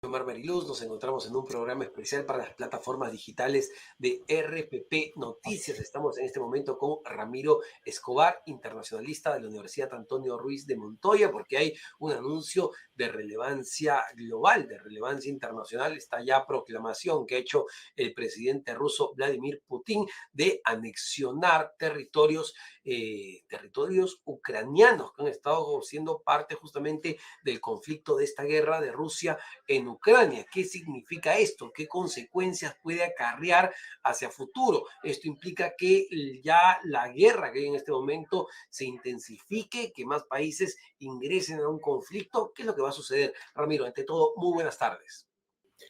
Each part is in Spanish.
Omar Mariluz, nos encontramos en un programa especial para las plataformas digitales de RPP Noticias. Estamos en este momento con Ramiro Escobar, internacionalista de la Universidad Antonio Ruiz de Montoya, porque hay un anuncio de relevancia global, de relevancia internacional. Esta ya proclamación que ha hecho el presidente ruso Vladimir Putin de anexionar territorios ucranianos que han estado siendo parte justamente del conflicto de esta guerra de Rusia en Ucrania. ¿Qué significa esto? ¿Qué consecuencias puede acarrear hacia futuro? Esto implica que ya la guerra que hay en este momento se intensifique, que más países ingresen a un conflicto. ¿Qué es lo que va a suceder? Ramiro, ante todo, muy buenas tardes.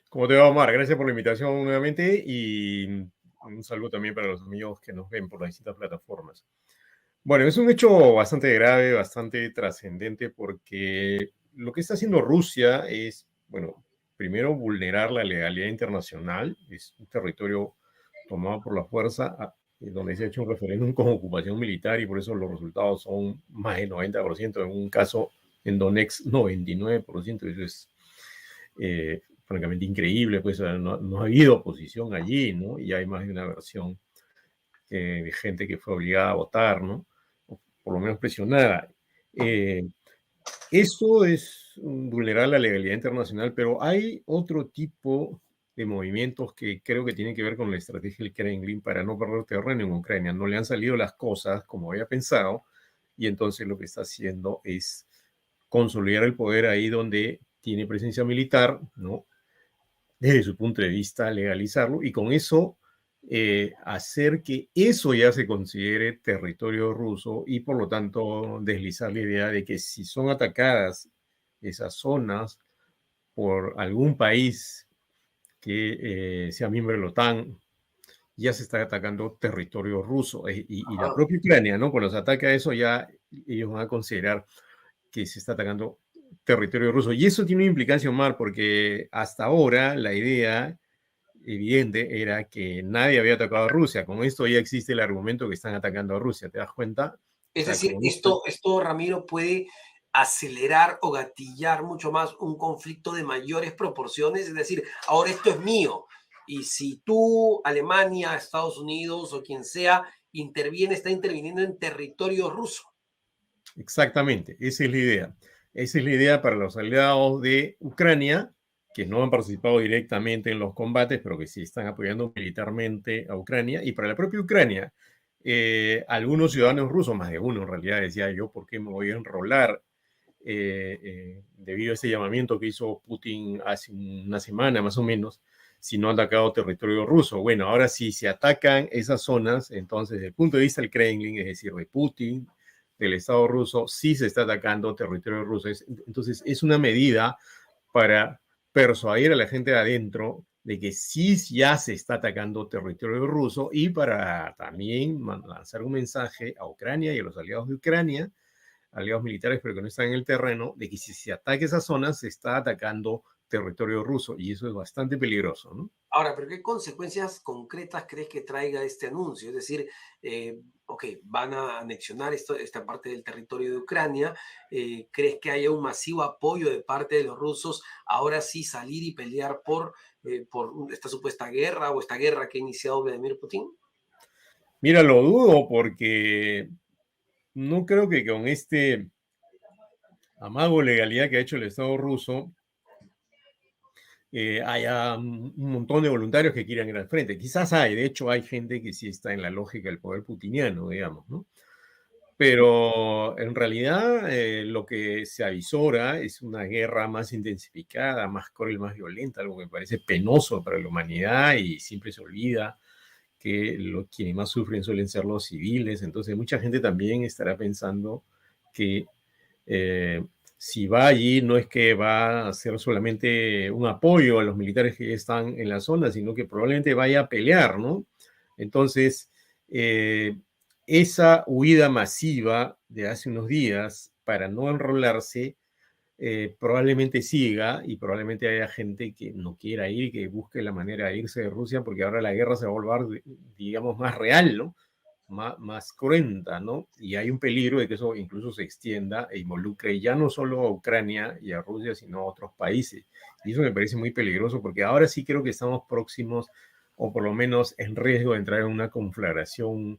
¿Cómo te va, Omar? Gracias por la invitación nuevamente y un saludo también para los amigos que nos ven por las distintas plataformas. Bueno, es un hecho bastante grave, bastante trascendente porque lo que está haciendo Rusia es, bueno, primero vulnerar la legalidad internacional, es un territorio tomado por la fuerza, donde se ha hecho un referéndum con ocupación militar y por eso los resultados son más del 90%, en un caso en Donetsk 99%, eso es francamente increíble, pues no ha habido oposición allí, ¿no? Y hay más de una versión de gente que fue obligada a votar, ¿no? O por lo menos presionada. Eso es vulnerar la legalidad internacional, pero hay otro tipo de movimientos que creo que tienen que ver con la estrategia del Kremlin para no perder terreno en Ucrania. No le han salido las cosas como había pensado y entonces lo que está haciendo es consolidar el poder ahí donde tiene presencia militar, ¿no? Desde su punto de vista, legalizarlo y con eso hacer que eso ya se considere territorio ruso y por lo tanto deslizar la idea de que si son atacadas esas zonas por algún país que sea miembro de la OTAN, ya se está atacando territorio ruso y la propia Ucrania, ¿no? Cuando se ataca eso ya ellos van a considerar que se está atacando territorio ruso. Y eso tiene una implicancia, Omar, porque hasta ahora la idea evidente era que nadie había atacado a Rusia. Con esto ya existe el argumento que están atacando a Rusia, ¿te das cuenta? O Es sea, decir, con esto, esto, Ramiro, puede acelerar o gatillar mucho más un conflicto de mayores proporciones. Es decir, ahora esto es mío. Y si tú, Alemania, Estados Unidos o quien sea, interviene, está interviniendo en territorio ruso. exactamente, esa es la idea. Esa es la idea para los aliados de Ucrania, que no han participado directamente en los combates, pero que sí están apoyando militarmente a Ucrania, y para la propia Ucrania, algunos ciudadanos rusos, más de uno en realidad, decía yo, ¿por qué me voy a enrolar debido a ese llamamiento que hizo Putin hace una semana más o menos, si no han atacado territorio ruso? Bueno, ahora sí se atacan esas zonas, entonces desde el punto de vista del Kremlin, es decir, de Putin, del Estado ruso, sí se está atacando territorio ruso. Entonces es una medida para persuadir a la gente de adentro de que sí ya se está atacando territorio ruso y para también lanzar un mensaje a Ucrania y a los aliados de Ucrania, aliados militares, pero que no están en el terreno, de que si se ataca esa zona, se está atacando territorio ruso, y eso es bastante peligroso, ¿no? Ahora, pero ¿qué consecuencias concretas crees que traiga este anuncio? Es decir, ok, van a anexionar esta parte del territorio de Ucrania. ¿Crees que haya un masivo apoyo de parte de los rusos ahora sí salir y pelear por esta supuesta guerra o esta guerra que ha iniciado Vladimir Putin? Mira, lo dudo porque no creo que con este amago legalidad que ha hecho el Estado ruso haya un montón de voluntarios que quieran ir al frente. Quizás hay, de hecho hay gente que sí está en la lógica del poder putiniano, digamos, ¿no? Pero en realidad lo que se avisora es una guerra más intensificada, más cruel, más violenta, algo que me parece penoso para la humanidad y siempre se olvida que quienes más sufren suelen ser los civiles. Entonces mucha gente también estará pensando que eh, si va allí no es que va a ser solamente un apoyo a los militares que están en la zona, sino que probablemente vaya a pelear, ¿no? Entonces, esa huida masiva de hace unos días para no enrolarse probablemente siga y probablemente haya gente que no quiera ir y que busque la manera de irse de Rusia porque ahora la guerra se va a volver, digamos, más real, ¿no? más cruenta, ¿no? Y hay un peligro de que eso incluso se extienda e involucre ya no solo a Ucrania y a Rusia, sino a otros países. Y eso me parece muy peligroso porque ahora sí creo que estamos próximos, o por lo menos en riesgo de entrar en una conflagración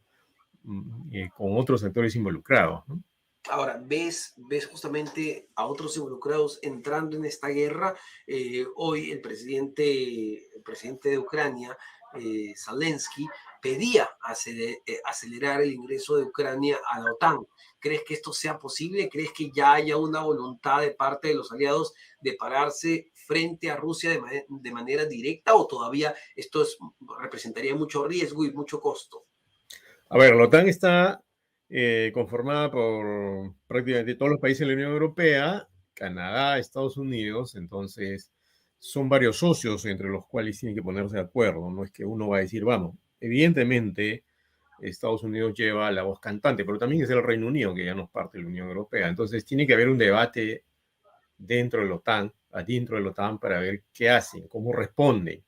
con otros actores involucrados, ¿no? Ahora, ves justamente a otros involucrados entrando en esta guerra. Hoy el presidente de Ucrania, Zelensky, pedía acelerar el ingreso de Ucrania a la OTAN. ¿Crees que esto sea posible? ¿Crees que ya haya una voluntad de parte de los aliados de pararse frente a Rusia de manera directa, o todavía esto representaría mucho riesgo y mucho costo? A ver, la OTAN está conformada por prácticamente todos los países de la Unión Europea, Canadá, Estados Unidos, entonces son varios socios entre los cuales tienen que ponerse de acuerdo, no es que uno va a decir, vamos, evidentemente Estados Unidos lleva la voz cantante, pero también es el Reino Unido, que ya no es parte de la Unión Europea, entonces tiene que haber un debate dentro de la OTAN, adentro de la OTAN, para ver qué hacen, cómo responden.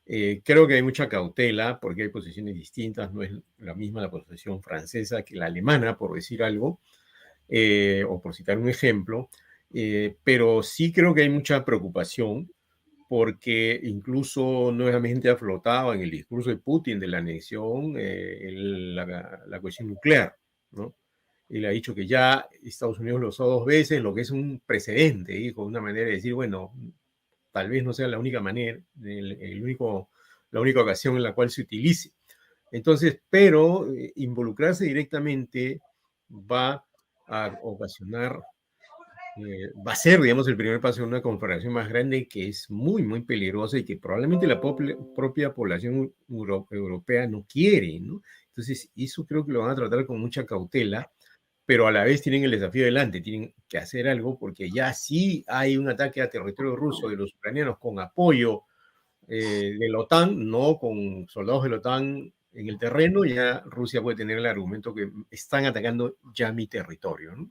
Creo que hay mucha cautela porque hay posiciones distintas, no es la misma la posición francesa que la alemana, por decir algo, o por citar un ejemplo, pero sí creo que hay mucha preocupación porque incluso nuevamente ha flotado en el discurso de Putin de la anexión la cuestión nuclear, ¿no? Él ha dicho que ya Estados Unidos lo usó 2 veces, lo que es un precedente, y con una manera de decir, bueno, tal vez no sea la única manera, la única ocasión en la cual se utilice. Entonces, pero involucrarse directamente va a ocasionar, va a ser, digamos, el primer paso en una conflagración más grande que es muy, muy peligrosa y que probablemente la propia población europea no quiere, ¿no? Entonces, eso creo que lo van a tratar con mucha cautela, pero a la vez tienen el desafío delante, tienen que hacer algo porque ya sí hay un ataque a territorio ruso de los ucranianos con apoyo de la OTAN, no con soldados de la OTAN en el terreno, ya Rusia puede tener el argumento que están atacando ya mi territorio, ¿no?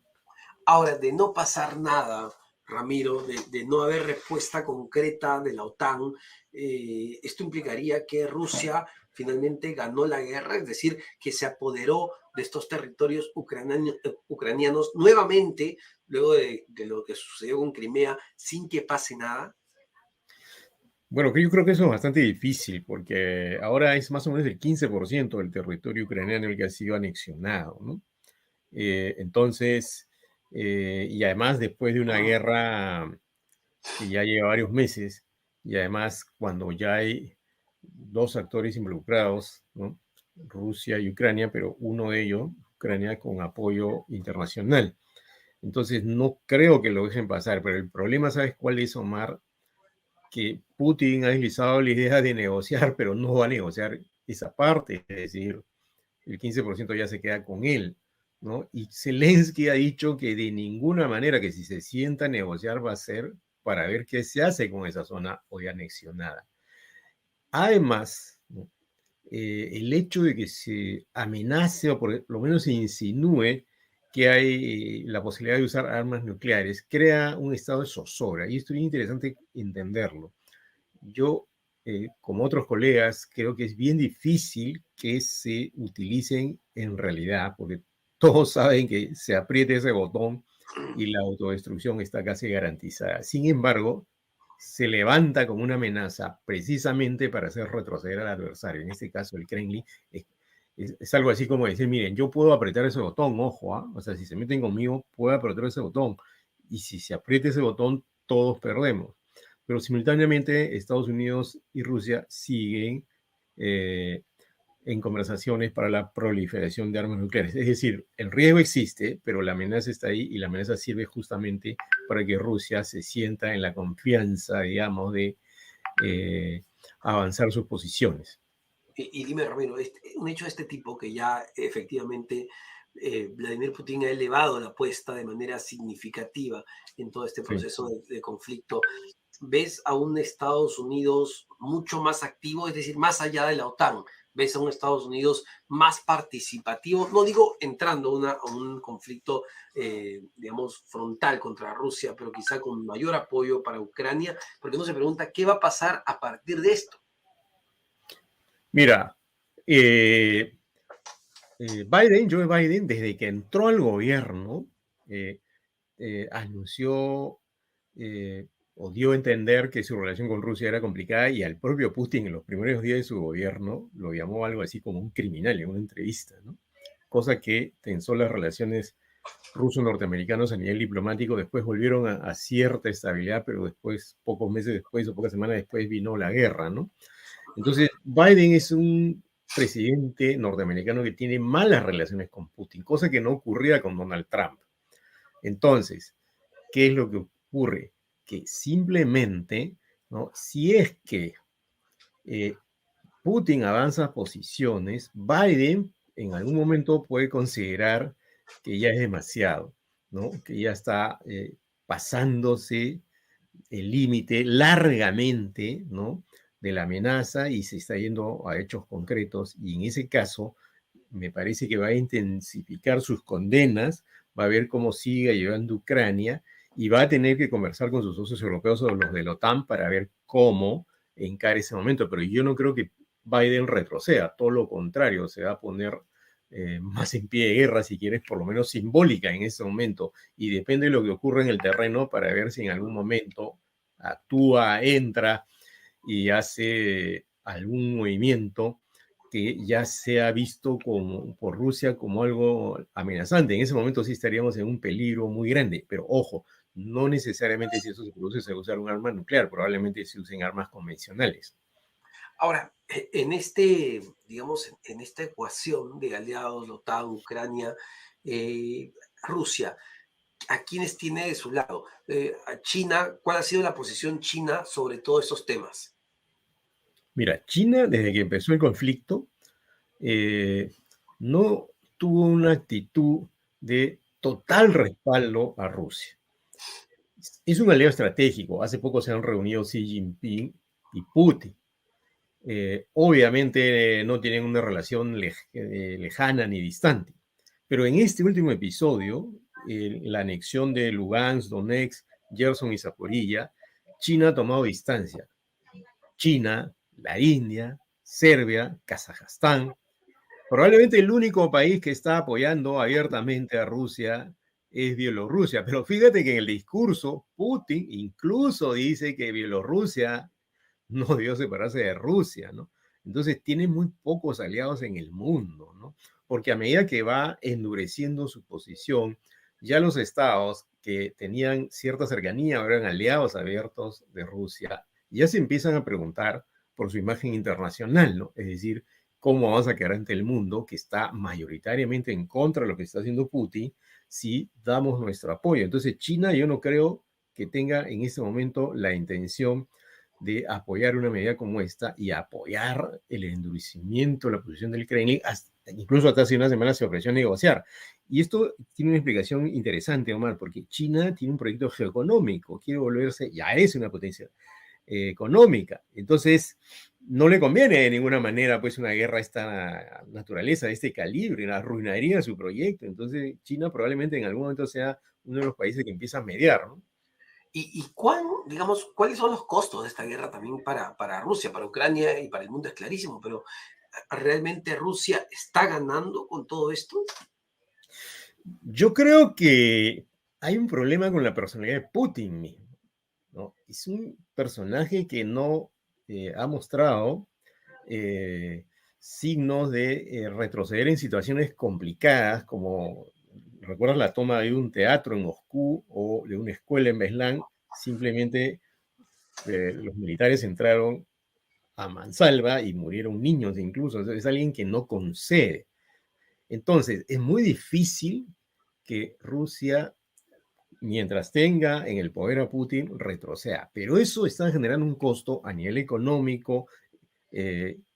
Ahora, de no pasar nada, Ramiro, de no haber respuesta concreta de la OTAN, esto implicaría que Rusia finalmente ganó la guerra, es decir, que se apoderó de estos territorios ucranianos nuevamente, luego de lo que sucedió con Crimea, sin que pase nada. Bueno, yo creo que eso es bastante difícil porque ahora es más o menos el 15% del territorio ucraniano el que ha sido anexionado, ¿no? Entonces, y además después de una guerra que ya lleva varios meses, y además cuando ya hay dos actores involucrados, ¿no? Rusia y Ucrania, pero uno de ellos, Ucrania, con apoyo internacional. Entonces, no creo que lo dejen pasar, pero el problema, ¿sabes cuál es, Omar? Que Putin ha deslizado la idea de negociar, pero no va a negociar esa parte, es decir, el 15% ya se queda con él, ¿no? Y Zelensky ha dicho que de ninguna manera, que si se sienta a negociar va a ser para ver qué se hace con esa zona hoy anexionada. Además, ¿no? El hecho de que se amenace o por lo menos se insinúe que hay la posibilidad de usar armas nucleares crea un estado de zozobra y esto es interesante entenderlo. Yo, como otros colegas, creo que es bien difícil que se utilicen en realidad, porque todos saben que se apriete ese botón y la autodestrucción está casi garantizada. Sin embargo, se levanta como una amenaza precisamente para hacer retroceder al adversario. En este caso, el Kremlin es algo así como decir, miren, yo puedo apretar ese botón, ojo, o sea, si se meten conmigo, puedo apretar ese botón. Y si se aprieta ese botón, todos perdemos. Pero simultáneamente Estados Unidos y Rusia siguen en conversaciones para la proliferación de armas nucleares. Es decir, el riesgo existe, pero la amenaza está ahí y la amenaza sirve justamente para que Rusia se sienta en la confianza, digamos, de avanzar sus posiciones. Y dime, Ramiro, un hecho de este tipo que ya efectivamente Vladimir Putin ha elevado la apuesta de manera significativa en todo este Sí. proceso de conflicto, ¿ves a un Estados Unidos mucho más activo, es decir, más allá de la OTAN? ¿Ves a un Estados Unidos más participativo? No digo entrando a un conflicto, digamos, frontal contra Rusia, pero quizá con mayor apoyo para Ucrania, porque uno se pregunta qué va a pasar a partir de esto. Mira, Joe Biden, desde que entró al gobierno, eh, anunció o dio a entender que su relación con Rusia era complicada y al propio Putin en los primeros días de su gobierno lo llamó algo así como un criminal en una entrevista, ¿no? Cosa que tensó las relaciones ruso-norteamericanos a nivel diplomático. Después volvieron a cierta estabilidad, pero después, pocos meses después o pocas semanas después, vino la guerra, ¿no? Entonces, Biden es un presidente norteamericano que tiene malas relaciones con Putin, cosa que no ocurría con Donald Trump. Entonces, ¿qué es lo que ocurre? Que simplemente, ¿no? Si es que eh, Putin avanza posiciones, Biden en algún momento puede considerar que ya es demasiado, ¿no? Que ya está pasándose el límite largamente, ¿no? De la amenaza y se está yendo a hechos concretos y en ese caso me parece que va a intensificar sus condenas, va a ver cómo sigue llevando Ucrania y va a tener que conversar con sus socios europeos o los de la OTAN para ver cómo encara ese momento. Pero yo no creo que Biden retroceda, todo lo contrario, se va a poner más en pie de guerra, si quieres, por lo menos simbólica en ese momento. Y depende de lo que ocurra en el terreno para ver si en algún momento actúa, entra y hace algún movimiento que ya se ha visto como, por Rusia como algo amenazante. En ese momento sí estaríamos en un peligro muy grande, pero ojo, no necesariamente si eso se produce se va a usar un arma nuclear, probablemente se usen armas convencionales. Ahora, digamos, en esta ecuación de aliados, la OTAN, Ucrania, Rusia, ¿a quiénes tiene de su lado? A China, ¿cuál ha sido la posición china sobre todos estos temas? Mira, China, desde que empezó el conflicto, no tuvo una actitud de total respaldo a Rusia. Es un aliado estratégico. Hace poco se han reunido Xi Jinping y Putin. Obviamente no tienen una relación lejana ni distante. Pero en este último episodio, la anexión de Lugansk, Donetsk, Gerson y Zaporilla, China ha tomado distancia. China, la India, Serbia, Kazajstán. Probablemente el único país que está apoyando abiertamente a Rusia es Bielorrusia. Pero fíjate que en el discurso Putin incluso dice que Bielorrusia no debió separarse de Rusia, ¿no? Entonces tiene muy pocos aliados en el mundo, ¿no? Porque a medida que va endureciendo su posición, ya los estados que tenían cierta cercanía, ahora eran aliados abiertos de Rusia, ya se empiezan a preguntar por su imagen internacional, ¿no? Es decir, cómo vamos a quedar ante el mundo que está mayoritariamente en contra de lo que está haciendo Putin si damos nuestro apoyo. Entonces, China yo no creo que tenga en este momento la intención de apoyar una medida como esta y apoyar el endurecimiento de la posición del Kremlin, incluso hasta hace una semana se ofreció a negociar. Y esto tiene una explicación interesante, Omar, porque China tiene un proyecto geoeconómico, quiere volverse, ya es una potencia económica. Entonces, no le conviene de ninguna manera pues una guerra de esta naturaleza, de este calibre, arruinaría su proyecto. Entonces, China probablemente en algún momento sea uno de los países que empieza a mediar, ¿no? Digamos, cuáles son los costos de esta guerra también para Rusia, para Ucrania y para el mundo? Es clarísimo, pero ¿realmente Rusia está ganando con todo esto? Yo creo que hay un problema con la personalidad de Putin mismo, ¿no? Es un personaje que no ha mostrado signos de retroceder en situaciones complicadas, como recuerdas la toma de un teatro en Moscú o de una escuela en Beslan, simplemente los militares entraron a mansalva y murieron niños incluso. Es alguien que no concede. Entonces, es muy difícil que Rusia, mientras tenga en el poder a Putin, retroceda. Pero eso está generando un costo a nivel económico.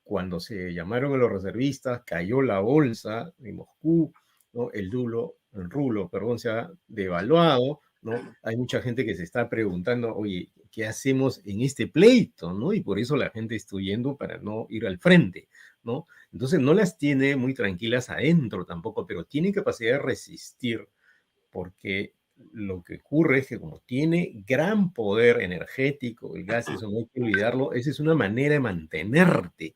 Cuando se llamaron a los reservistas, cayó la bolsa de Moscú, ¿no? El rublo, perdón, se ha devaluado, ¿no? Hay mucha gente que se está preguntando, oye, ¿qué hacemos en este pleito, ¿no? Y por eso la gente está huyendo para no ir al frente, ¿no? Entonces no las tiene muy tranquilas adentro tampoco, pero tiene capacidad de resistir, porque lo que ocurre es que como tiene gran poder energético, el gas, eso no hay que olvidarlo, esa es una manera de mantenerte,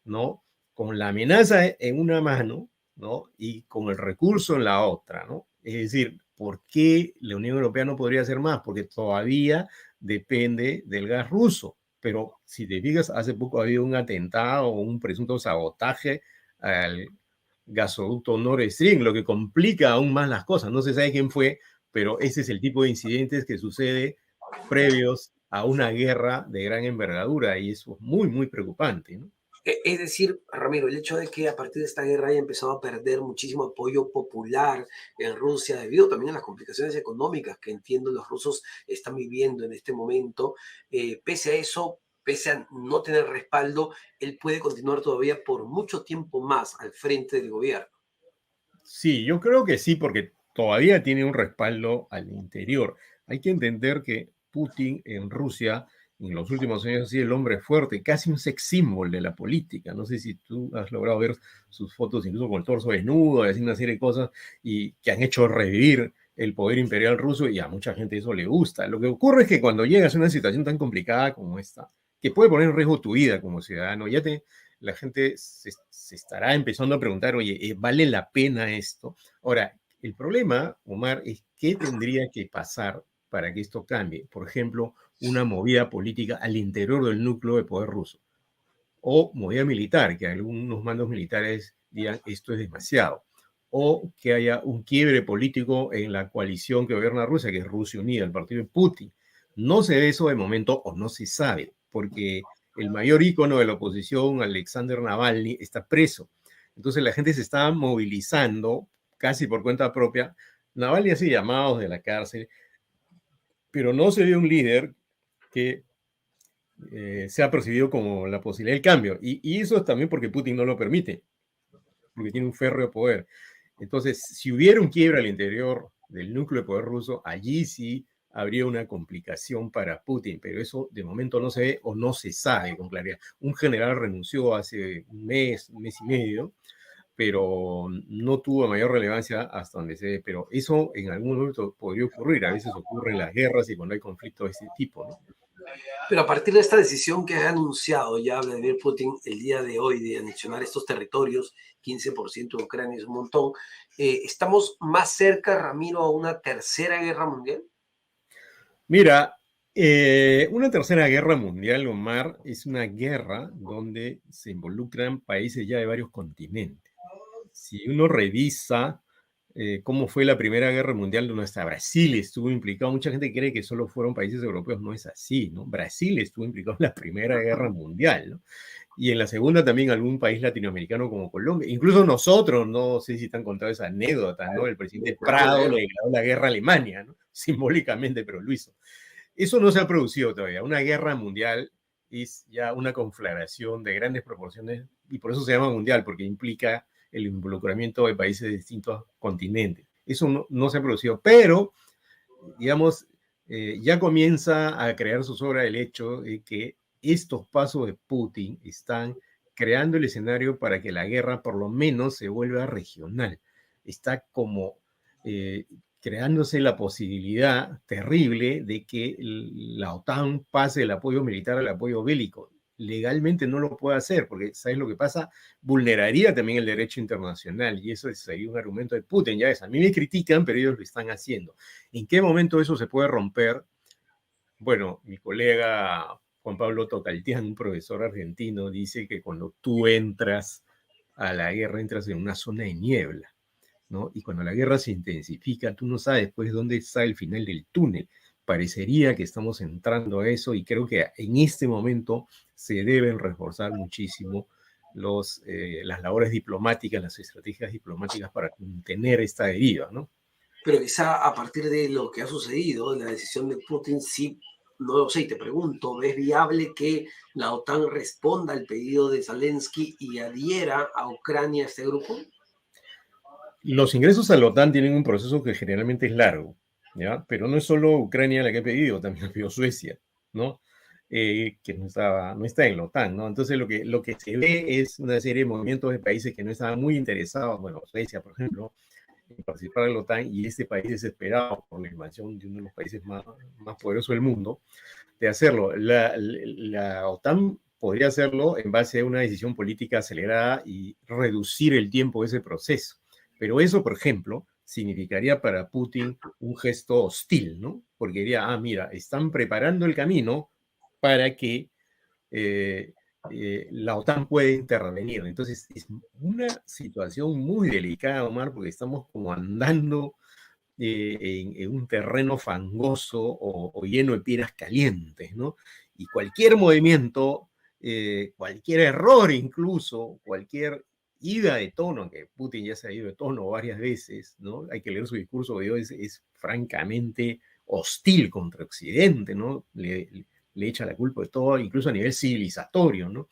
¿no? Con la amenaza en una mano ¿no? Y con el recurso en la otra, ¿no? Es decir, ¿por qué la Unión Europea no podría hacer más? Porque todavía depende del gas ruso. Pero si te fijas, hace poco ha habido un atentado o un presunto sabotaje al gasoducto Nord Stream, lo que complica aún más las cosas. No se sabe quién fue, pero ese es el tipo de incidentes que sucede previos a una guerra de gran envergadura y eso es muy, muy preocupante, ¿no? Es decir, Ramiro, el hecho de que a partir de esta guerra haya empezado a perder muchísimo apoyo popular en Rusia, debido también a las complicaciones económicas que entiendo los rusos están viviendo en este momento, pese a eso, pese a no tener respaldo, él puede continuar todavía por mucho tiempo más al frente del gobierno. Sí, yo creo que sí, porque todavía tiene un respaldo al interior. Hay que entender que Putin en Rusia en los últimos años ha sido el hombre fuerte, casi un sex symbol de la política. No sé si tú has logrado ver sus fotos, incluso con el torso desnudo, y así una serie de cosas, y que han hecho revivir el poder imperial ruso, y a mucha gente eso le gusta. Lo que ocurre es que cuando llegas a una situación tan complicada como esta, que puede poner en riesgo tu vida como ciudadano, la gente se estará empezando a preguntar, oye, ¿vale la pena esto? Ahora, el problema, Omar, es qué tendría que pasar para que esto cambie. Por ejemplo, una movida política al interior del núcleo de poder ruso o movida militar, que algunos mandos militares digan esto es demasiado, o que haya un quiebre político en la coalición que gobierna Rusia, que es Rusia Unida, el partido de Putin. No se ve eso de momento o no se sabe, porque el mayor ícono de la oposición, Alexander Navalny, está preso. Entonces la gente se está movilizando casi por cuenta propia. Navalny hace llamados de la cárcel, pero no se ve un líder que se ha percibido como la posibilidad del cambio. Y eso es también porque Putin no lo permite, porque tiene un férreo poder. Entonces, si hubiera un quiebre al interior del núcleo de poder ruso, allí sí habría una complicación para Putin, pero eso de momento no se ve o no se sabe con claridad. Un general renunció hace un mes y medio, pero no tuvo mayor relevancia hasta donde se ve. Pero eso en algún momento podría ocurrir. A veces ocurre en las guerras y cuando hay conflictos de este tipo, ¿no? Pero a partir de esta decisión que ha anunciado ya Vladimir Putin el día de hoy de anexionar estos territorios, 15% de Ucrania es un montón, ¿estamos más cerca, Ramiro, a una tercera guerra mundial? Mira, una tercera guerra mundial, Omar, es una guerra donde se involucran países ya de varios continentes. Si uno revisa cómo fue la Primera Guerra Mundial, donde hasta Brasil estuvo implicado, mucha gente cree que solo fueron países europeos, no es así, ¿no? Brasil estuvo implicado en la Primera Guerra Mundial, ¿no? Y en la segunda también algún país latinoamericano como Colombia. Incluso nosotros, no sé si te han contado esa anécdota, ¿no? El presidente Prado le declaró la guerra a Alemania, ¿no? Simbólicamente, pero lo hizo. Eso no se ha producido todavía. Una guerra mundial es ya una conflagración de grandes proporciones y por eso se llama mundial, porque implica el involucramiento de países de distintos continentes. Eso no se ha producido, pero, digamos, ya comienza a crear zozobra el hecho de que estos pasos de Putin están creando el escenario para que la guerra por lo menos se vuelva regional. Está como creándose la posibilidad terrible de que la OTAN pase del apoyo militar al apoyo bélico. Legalmente no lo puede hacer, porque ¿sabes lo que pasa? Vulneraría también el derecho internacional, y eso sería un argumento de Putin. Ya ves, a mí me critican, pero ellos lo están haciendo. ¿En qué momento eso se puede romper? Bueno, mi colega Juan Pablo Tocaltián, un profesor argentino, dice que cuando tú entras a la guerra, entras en una zona de niebla, ¿no? Y cuando la guerra se intensifica, tú no sabes pues dónde está el final del túnel. Parecería que estamos entrando a eso y creo que en este momento se deben reforzar muchísimo las labores diplomáticas, las estrategias diplomáticas para contener esta deriva, ¿no? Pero quizá a partir de lo que ha sucedido, de la decisión de Putin, sí, no lo sé, y te pregunto, ¿es viable que la OTAN responda al pedido de Zelensky y adhiera a Ucrania a este grupo? Los ingresos a la OTAN tienen un proceso que generalmente es largo, ¿ya? Pero no es solo Ucrania la que ha pedido, también ha pedido Suecia, ¿no? Que no está en la OTAN, ¿no? Entonces lo que se ve es una serie de movimientos de países que no estaban muy interesados, bueno, Suecia, por ejemplo, en participar en la OTAN, y este país desesperado por la invasión de uno de los países más poderosos del mundo, de hacerlo. La OTAN podría hacerlo en base a una decisión política acelerada y reducir el tiempo de ese proceso. Pero eso, por ejemplo, significaría para Putin un gesto hostil, ¿no? Porque diría, mira, están preparando el camino para que la OTAN pueda intervenir. Entonces, es una situación muy delicada, Omar, porque estamos como andando en un terreno fangoso o lleno de piedras calientes, ¿no? Y cualquier movimiento, cualquier error incluso, cualquier ida de tono, que Putin ya se ha ido de tono varias veces, ¿no? Hay que leer su discurso de hoy, es francamente hostil contra Occidente, ¿no? Le echa la culpa de todo, incluso a nivel civilizatorio, ¿no?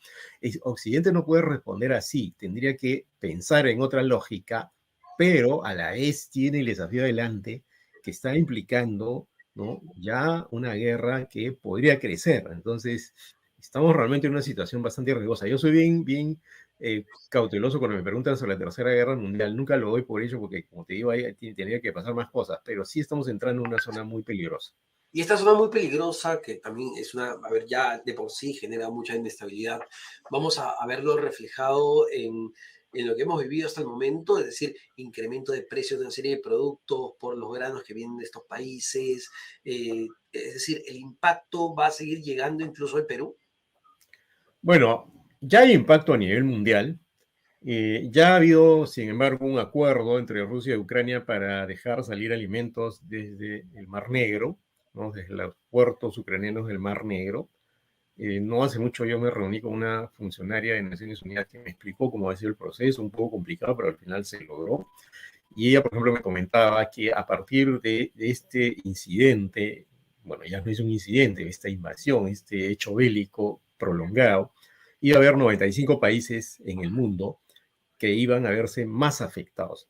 Occidente no puede responder así, tendría que pensar en otra lógica, pero a la vez tiene el desafío adelante que está implicando, ¿no? Ya una guerra que podría crecer. Entonces, estamos realmente en una situación bastante riesgosa. Yo soy bien cauteloso cuando me preguntan sobre la Tercera Guerra Mundial. Nunca lo doy por ello porque, como te digo, ahí tendría que pasar más cosas, pero sí estamos entrando en una zona muy peligrosa. Y esta zona muy peligrosa, que también es una, a ver, ya de por sí genera mucha inestabilidad, vamos a verlo reflejado en lo que hemos vivido hasta el momento, es decir, incremento de precios de una serie de productos por los granos que vienen de estos países, es decir, el impacto va a seguir llegando incluso al Perú. Bueno, ya hay impacto a nivel mundial. Ya ha habido, sin embargo, un acuerdo entre Rusia y Ucrania para dejar salir alimentos desde el Mar Negro, ¿no? Desde los puertos ucranianos del Mar Negro. No hace mucho yo me reuní con una funcionaria de Naciones Unidas que me explicó cómo ha sido el proceso, un poco complicado, pero al final se logró. Y ella, por ejemplo, me comentaba que a partir de este incidente, bueno, ya no es un incidente, esta invasión, este hecho bélico prolongado, iba a haber 95 países en el mundo que iban a verse más afectados.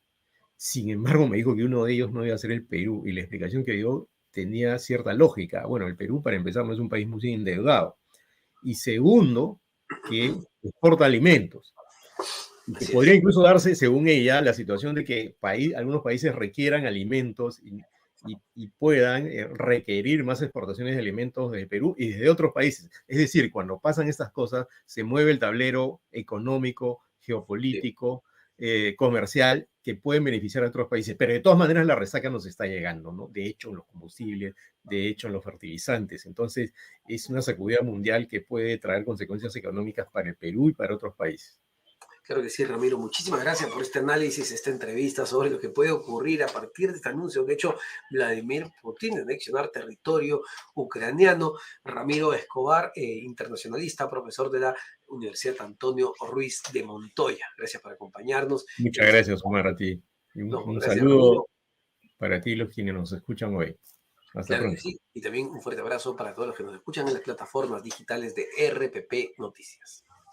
Sin embargo, me dijo que uno de ellos no iba a ser el Perú, y la explicación que dio tenía cierta lógica. Bueno, el Perú, para empezar, no es un país muy endeudado. Y segundo, que exporta alimentos. Y que Así podría es. incluso darse, según ella, la situación de que algunos países requieran alimentos y puedan requerir más exportaciones de alimentos de Perú y desde otros países. Es decir, cuando pasan estas cosas, se mueve el tablero económico, Sí. geopolítico, comercial, que pueden beneficiar a otros países. Pero de todas maneras la resaca nos está llegando, ¿no? De hecho, en los combustibles, de hecho, en los fertilizantes. Entonces, es una sacudida mundial que puede traer consecuencias económicas para el Perú y para otros países. Claro que sí, Ramiro. Muchísimas gracias por este análisis, esta entrevista sobre lo que puede ocurrir a partir de este anuncio que ha hecho Vladimir Putin de anexionar territorio ucraniano. Ramiro Escobar, internacionalista, profesor de la Universidad Antonio Ruiz de Montoya. Gracias por acompañarnos. Muchas gracias, Omar, a ti. Y No, un gracias, Ramiro. saludo para ti, los quienes nos escuchan hoy. Hasta Claro que pronto. sí. Y también un fuerte abrazo para todos los que nos escuchan en las plataformas digitales de RPP Noticias.